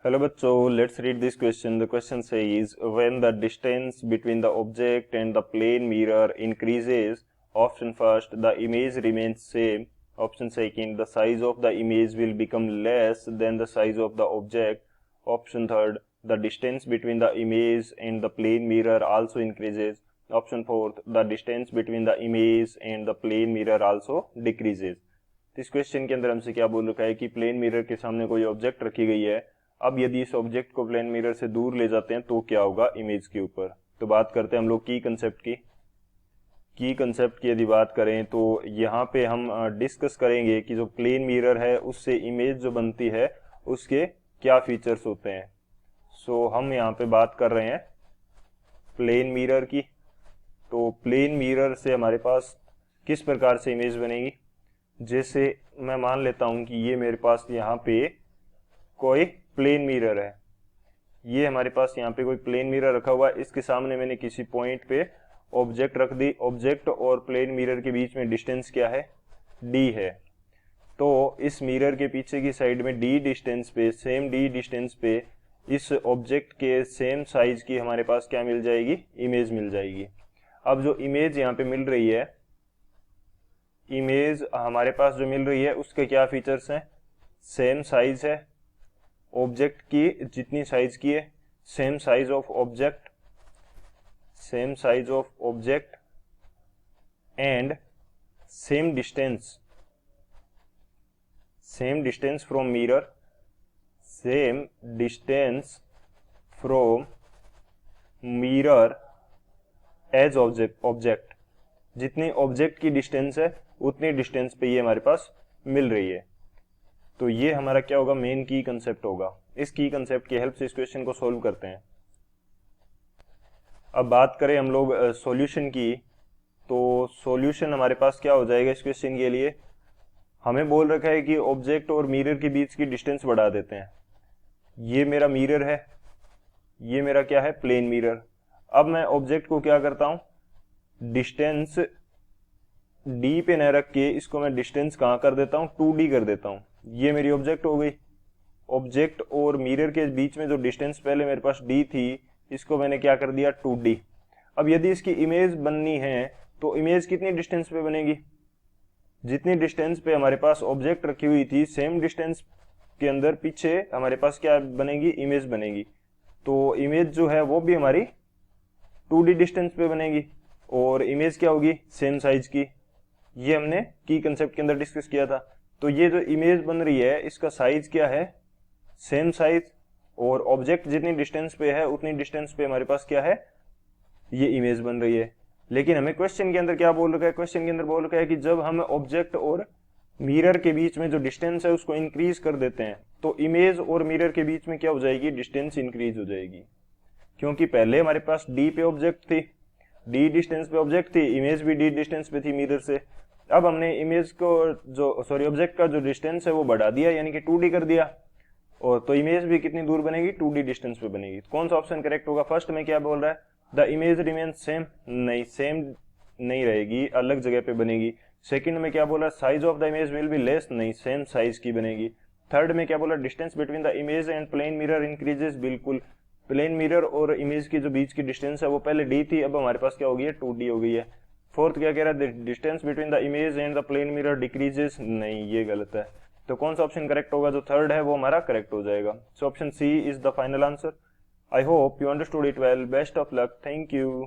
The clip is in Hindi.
Hello बच्चों, let's read this question. The question says when the distance between the object and the plane mirror increases, option first the image remains same, option second the size of the image will become less than the size of the object, option third the distance between the image and the plane mirror also increases, option fourth the distance between the image and the plane mirror also decreases. इस क्वेश्चन के अंदर हमसे क्या बोल रखा है कि प्लेन मिरर के सामने कोई ऑब्जेक्ट रखी गई है। अब यदि इस ऑब्जेक्ट को प्लेन मिरर से दूर ले जाते हैं तो क्या होगा इमेज के ऊपर। तो बात करते हैं हम लोग की कंसेप्ट की यदि बात करें तो यहाँ पे हम डिस्कस करेंगे कि जो प्लेन मिरर है उससे इमेज जो बनती है उसके क्या फीचर्स होते हैं। सो हम यहाँ पे बात कर रहे हैं प्लेन मिरर की। तो प्लेन मिरर से हमारे पास किस प्रकार से इमेज बनेगी। जैसे मैं मान लेता हूं कि ये मेरे पास यहाँ पे कोई प्लेन मिरर है, ये हमारे पास यहाँ पे कोई प्लेन मिरर रखा हुआ है, इसके सामने मैंने किसी पॉइंट पे ऑब्जेक्ट रख दी। ऑब्जेक्ट और प्लेन मिरर के बीच में डिस्टेंस क्या है, डी है। तो इस मिरर के पीछे की साइड में डी डिस्टेंस पे, सेम डी डिस्टेंस पे इस ऑब्जेक्ट के सेम साइज की हमारे पास क्या मिल जाएगी, इमेज मिल जाएगी। अब जो इमेज यहाँ पे मिल रही है, इमेज हमारे पास जो मिल रही है उसके क्या फीचर्स हैं, सेम साइज है ऑब्जेक्ट की, जितनी साइज की है, same size of object and same distance from mirror as object. जितनी ऑब्जेक्ट की डिस्टेंस है उतनी डिस्टेंस पे ये हमारे पास मिल रही है। तो ये हमारा क्या होगा, मेन की कंसेप्ट होगा। इस की कंसेप्ट की हेल्प से इस क्वेश्चन को सॉल्व करते हैं। अब बात करें हम लोग सॉल्यूशन की, तो सॉल्यूशन हमारे पास क्या हो जाएगा इस क्वेश्चन के लिए। हमें बोल रखा है कि ऑब्जेक्ट और मिरर के बीच की डिस्टेंस बढ़ा देते हैं। ये मेरा मिरर है, ये मेरा क्या है, प्लेन मिरर। अब मैं ऑब्जेक्ट को क्या करता हूं, डिस्टेंस डी पे न रख के इसको मैं डिस्टेंस कहां कर देता हूं, 2D कर देता हूं। ये मेरी ऑब्जेक्ट हो गई। ऑब्जेक्ट और मिरर के बीच में जो डिस्टेंस पहले मेरे पास डी थी, इसको मैंने क्या कर दिया, 2D। अब यदि इसकी इमेज बननी है तो इमेज कितनी डिस्टेंस पे बनेगी, जितनी डिस्टेंस पे हमारे पास ऑब्जेक्ट रखी हुई थी सेम डिस्टेंस के अंदर पीछे हमारे पास क्या बनेगी, इमेज बनेगी। तो इमेज जो है वो भी हमारी 2D डिस्टेंस पे बनेगी और इमेज क्या होगी, सेम साइज की। ये हमने की कंसेप्ट के अंदर डिस्कस किया था। तो ये जो इमेज बन रही है इसका साइज क्या है, सेम साइज, और ऑब्जेक्ट जितनी डिस्टेंस पे है उतनी डिस्टेंस पे हमारे पास क्या है, ये इमेज बन रही है। लेकिन हमें क्वेश्चन के अंदर क्या बोल रखा है, क्वेश्चन के अंदर बोल रखा है कि जब हम ऑब्जेक्ट और मिरर के बीच में जो डिस्टेंस है उसको इंक्रीज कर देते हैं तो इमेज और मिरर के बीच में क्या हो जाएगी, डिस्टेंस इंक्रीज हो जाएगी। क्योंकि पहले हमारे पास डी पे ऑब्जेक्ट थी, डी डिस्टेंस पे ऑब्जेक्ट थी, इमेज भी डी डिस्टेंस पे थी मिरर से। अब हमने इमेज को ऑब्जेक्ट का जो डिस्टेंस है वो बढ़ा दिया, यानी कि 2D कर दिया, और तो इमेज भी कितनी दूर बनेगी, 2D डिस्टेंस पे बनेगी। कौन सा ऑप्शन करेक्ट होगा। फर्स्ट में क्या बोल रहा है, द इमेज रिमेन सेम, नहीं सेम नहीं रहेगी, अलग जगह पे बनेगी। सेकंड में क्या बोला, size of the image will be less, नहीं सेम साइज की बनेगी। थर्ड में क्या बोला, distance between the image and plane mirror increases, बिल्कुल प्लेन मिरर और इमेज की जो बीच की डिस्टेंस है वो पहले डी थी, अब हमारे पास क्या हो गई है, 2D हो गई है। फोर्थ क्या कह रहा है, distance between the image and the plane mirror decreases, नहीं ये गलत है। तो कौन सा ऑप्शन करेक्ट होगा, जो थर्ड है वो हमारा करेक्ट हो जाएगा। So option C is the final answer. I hope you understood it well. Best of luck, thank you.